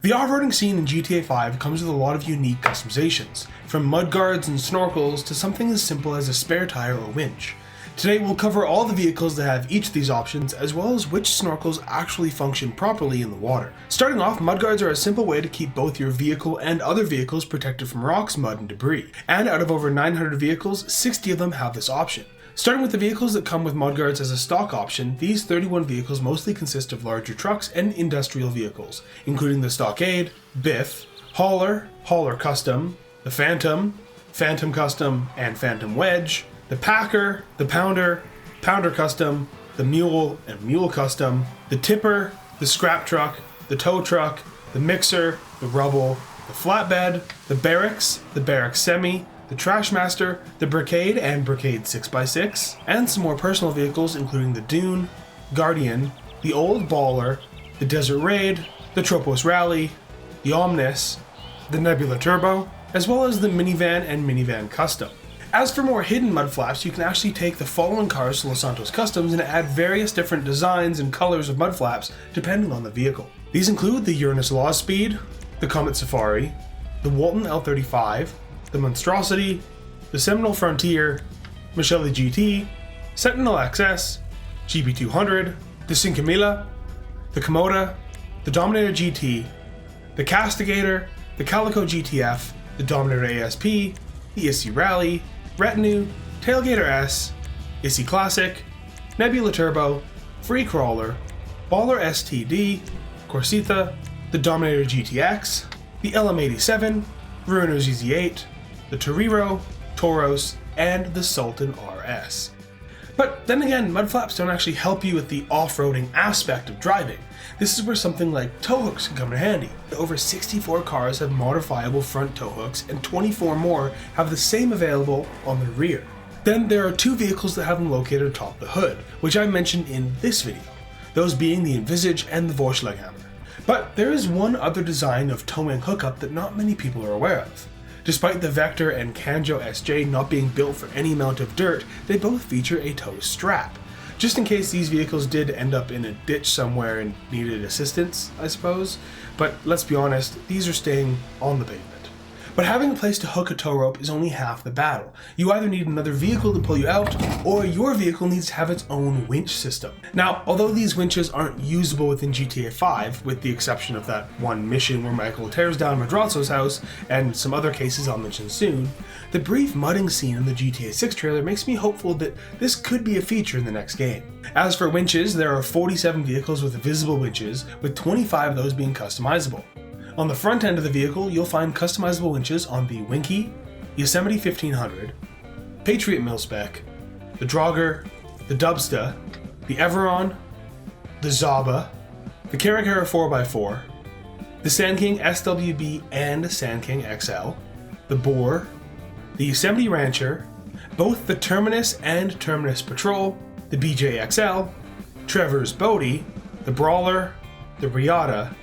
The off-roading scene in GTA 5 comes with a lot of unique customizations, from mudguards and snorkels to something as simple as a spare tire or winch. Today we'll cover all the vehicles that have each of these options, as well as which snorkels actually function properly in the water. Starting off, mudguards are a simple way to keep both your vehicle and other vehicles protected from rocks, mud, and debris. And out of over 900 vehicles, 60 of them have this option. Starting with the vehicles that come with mudguards as a stock option, these 31 vehicles mostly consist of larger trucks and industrial vehicles, including the Stockade, Biff, Hauler, Hauler Custom, the Phantom, Phantom Custom, and Phantom Wedge, the Packer, the Pounder, Pounder Custom, the Mule and Mule Custom, the Tipper, the Scrap Truck, the Tow Truck, the Mixer, the Rubble, the Flatbed, the Barracks Semi, the Trashmaster, the Brigade and Brigade 6x6, and some more personal vehicles including the Dune, Guardian, the Old Baller, the Desert Raid, the Tropos Rally, the Omnis, the Nebula Turbo, as well as the Minivan and Minivan Custom. As for more hidden mudflaps, you can actually take the following cars to Los Santos Customs and add various different designs and colors of mudflaps depending on the vehicle. These include the Uranus Law Speed, the Comet Safari, the Walton L35, the Monstrosity, the Seminole Frontier, Michele GT, Sentinel XS, GB200, the Cinquemila, the Komoda, the Dominator GT, the Castigator, the Calico GTF, the Dominator ASP, the Issy Rally, Retinue, Tailgater S, Issy Classic, Nebula Turbo, Free Crawler, Baller STD, Corsita, the Dominator GTX, the LM87, Ruiner ZZ8, the Torero, Toros, and the Sultan RS. But then again, mudflaps don't actually help you with the off-roading aspect of driving. This is where something like tow hooks can come in handy. Over 64 cars have modifiable front tow hooks, and 24 more have the same available on the rear. Then there are two vehicles that have them located atop the hood, which I mentioned in this video, those being the Envisage and the Vorschlaghammer. But there is one other design of towing hookup that not many people are aware of. Despite the Vector and Kanjo SJ not being built for any amount of dirt, they both feature a tow strap, just in case these vehicles did end up in a ditch somewhere and needed assistance, I suppose. But let's be honest, these are staying on the pavement. But having a place to hook a tow rope is only half the battle. You either need another vehicle to pull you out, or your vehicle needs to have its own winch system. Now, although these winches aren't usable within GTA 5, with the exception of that one mission where Michael tears down Madrazo's house, and some other cases I'll mention soon, the brief mudding scene in the GTA 6 trailer makes me hopeful that this could be a feature in the next game. As for winches, there are 47 vehicles with visible winches, with 25 of those being customizable. On the front end of the vehicle, you'll find customizable winches on the Winky, Yosemite 1500, Patriot Mil-Spec, the Draugr, the Dubsta, the Everon, the Zaba, the Carragher 4x4, the Sand King SWB and Sand King XL, the Boar, the Yosemite Rancher, both the Terminus and Terminus Patrol, the BJXL, Trevor's Bodie, the Brawler, the Riata,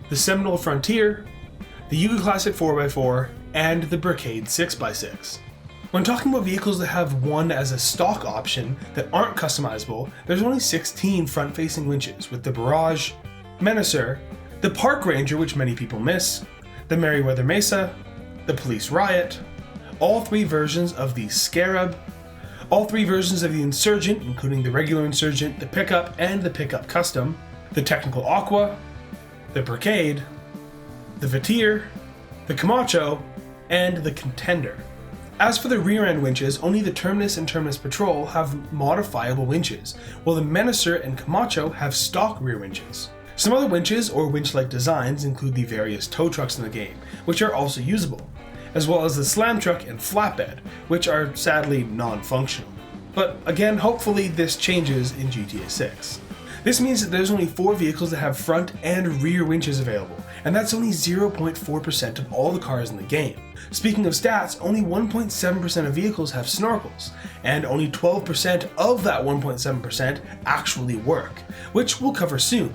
the Seminole Frontier, the Yuga Classic 4x4, and the Brigade 6x6. When talking about vehicles that have one as a stock option that aren't customizable, there's only 16 front-facing winches, with the Barrage, Menacer, the Park Ranger, which many people miss, the Merryweather Mesa, the Police Riot, all three versions of the Scarab, all three versions of the Insurgent, including the regular Insurgent, the Pickup, and the Pickup Custom, the Technical Aqua, the Brigade, the Vatir, the Camacho, and the Contender. As for the rear end winches, only the Terminus and Terminus Patrol have modifiable winches, while the Menacer and Camacho have stock rear winches. Some other winches or winch-like designs include the various tow trucks in the game, which are also usable, as well as the Slam Truck and Flatbed, which are sadly non-functional. But again, hopefully this changes in GTA 6. This means that there's only 4 vehicles that have front and rear winches available, and that's only 0.4% of all the cars in the game. Speaking of stats, only 1.7% of vehicles have snorkels, and only 12% of that 1.7% actually work, which we'll cover soon.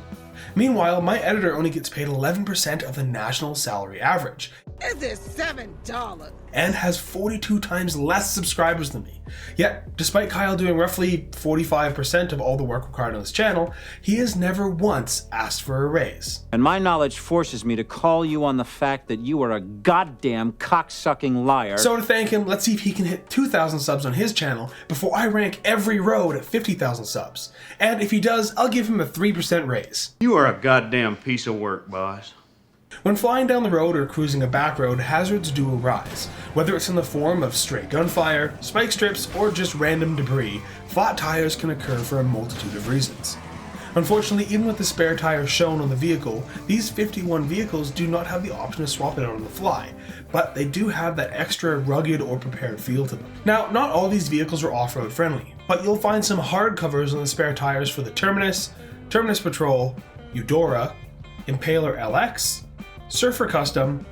Meanwhile, my editor only gets paid 11% of the national salary average. Is it $7? And has 42 times less subscribers than me. Yet, despite Kyle doing roughly 45% of all the work required on this channel, he has never once asked for a raise. And my knowledge forces me to call you on the fact that you are a goddamn cocksucking liar. So to thank him, let's see if he can hit 2,000 subs on his channel before I rank every road at 50,000 subs. And if he does, I'll give him a 3% raise. You are a goddamn piece of work, boss. When flying down the road or cruising a back road, hazards do arise. Whether it's in the form of stray gunfire, spike strips, or just random debris, flat tires can occur for a multitude of reasons. Unfortunately, even with the spare tire shown on the vehicle, these 51 vehicles do not have the option to swap it out on the fly, but they do have that extra rugged or prepared feel to them. Now, not all these vehicles are off-road friendly, but you'll find some hard covers on the spare tires for the Terminus, Terminus Patrol, Eudora, Impaler LX, Surfer Custom,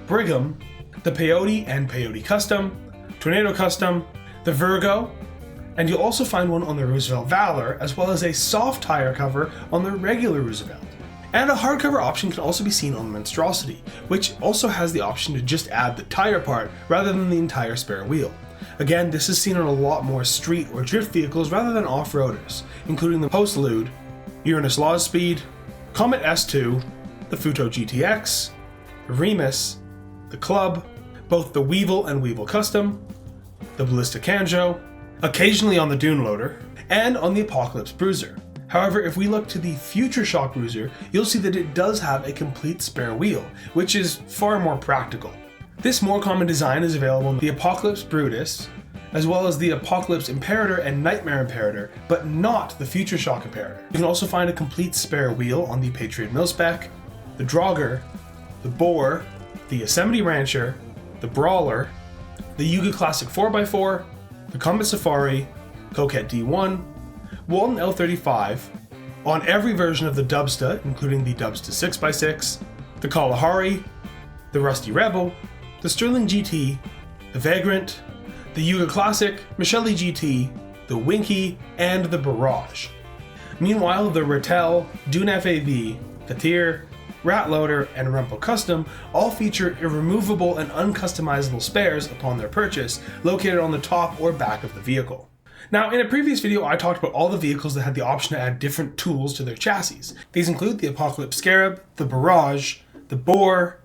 Brigham, the Peyote and Peyote Custom, Tornado Custom, the Virgo, and you'll also find one on the Roosevelt Valor, as well as a soft tire cover on the regular Roosevelt. And a hardcover option can also be seen on the Monstrosity, which also has the option to just add the tire part rather than the entire spare wheel. Again, this is seen on a lot more street or drift vehicles rather than off-roaders, including the Postlude, Uranus Laws Speed, Comet S2, the Futo GTX, the Remus, the Club, both the Weevil and Weevil Custom, the Ballista Canjo, occasionally on the Dune Loader, and on the Apocalypse Bruiser. However, if we look to the Future Shock Bruiser, you'll see that it does have a complete spare wheel, which is far more practical. This more common design is available in the Apocalypse Brutus, as well as the Apocalypse Imperator and Nightmare Imperator, but not the Future Shock Imperator. You can also find a complete spare wheel on the Patriot Milspec, the Draugr, the Boar, the Yosemite Rancher, the Brawler, the Yuga Classic 4x4, the Comet Safari, Coquette D1, Walton L35, on every version of the Dubsta, including the Dubsta 6x6, the Kalahari, the Rusty Rebel, the Sterling GT, the Vagrant, the Yuga Classic, Michele GT, the Winky, and the Barrage. Meanwhile, the Rattel, Dune FAV, Katir, Rat Loader, and Rumpo Custom all feature irremovable and uncustomizable spares upon their purchase, located on the top or back of the vehicle. Now, in a previous video, I talked about all the vehicles that had the option to add different tools to their chassis. These include the Apocalypse Scarab, the Barrage, the Boar,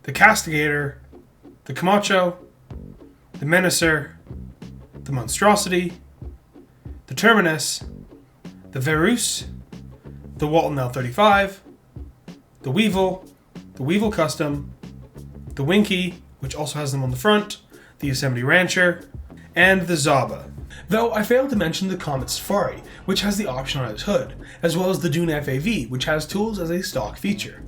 the Castigator, the Camacho, the Menacer, the Monstrosity, the Terminus, the Verus, the Walton L35, the Weevil Custom, the Winky, which also has them on the front, the Yosemite Rancher, and the Zaba. Though I failed to mention the Comet Safari, which has the option on its hood, as well as the Dune FAV, which has tools as a stock feature.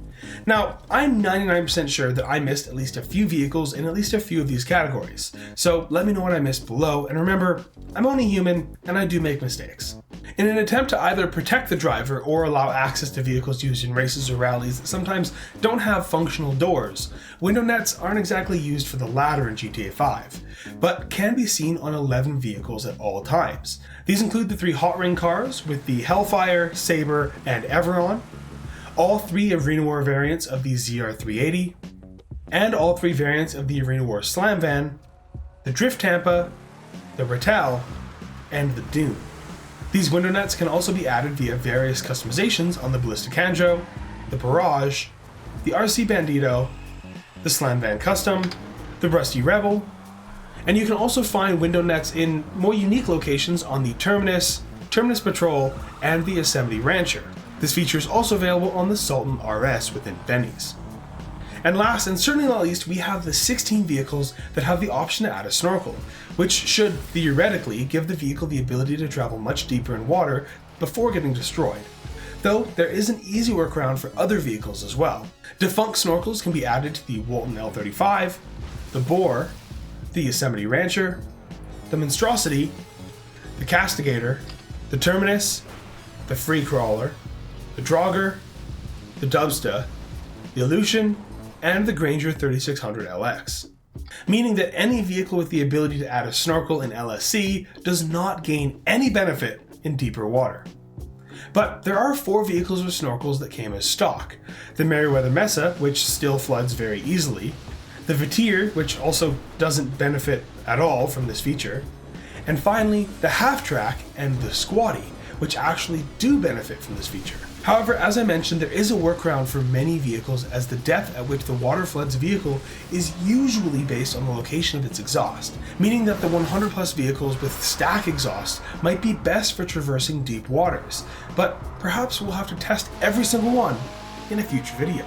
Now, I'm 99% sure that I missed at least a few vehicles in at least a few of these categories, so let me know what I missed below, and remember, I'm only human, and I do make mistakes. In an attempt to either protect the driver or allow access to vehicles used in races or rallies that sometimes don't have functional doors, window nets aren't exactly used for the latter in GTA 5, but can be seen on 11 vehicles at all times. These include the 3 Hot Ring cars with the Hellfire, Sabre, and Everon, all 3 Arena War variants of the ZR380, and all 3 variants of the Arena War Slam Van, the Drift Tampa, the Rattel, and the Dune. These window nets can also be added via various customizations on the Ballista Canjo, the Barrage, the RC Bandito, the Slam Van Custom, the Rusty Rebel, and you can also find window nets in more unique locations on the Terminus, Terminus Patrol, and the Yosemite Rancher. This feature is also available on the Sultan RS within Benny's. And last and certainly not least, we have the 16 vehicles that have the option to add a snorkel, which should theoretically give the vehicle the ability to travel much deeper in water before getting destroyed. Though there is an easy workaround for other vehicles as well. Defunct snorkels can be added to the Walton L35, the Boar, the Yosemite Rancher, the Monstrosity, the Castigator, the Terminus, the Free Crawler, the Draugr, the Dubsta, the Aleutian, and the Granger 3600 LX. Meaning that any vehicle with the ability to add a snorkel in LSC does not gain any benefit in deeper water. But there are 4 vehicles with snorkels that came as stock. The Merryweather Mesa, which still floods very easily, the Vitir, which also doesn't benefit at all from this feature, and finally the half-track and the Squatty, which actually do benefit from this feature. However, as I mentioned, there is a workaround for many vehicles, as the depth at which the water floods a vehicle is usually based on the location of its exhaust, meaning that the 100 plus vehicles with stack exhaust might be best for traversing deep waters, but perhaps we'll have to test every single one in a future video.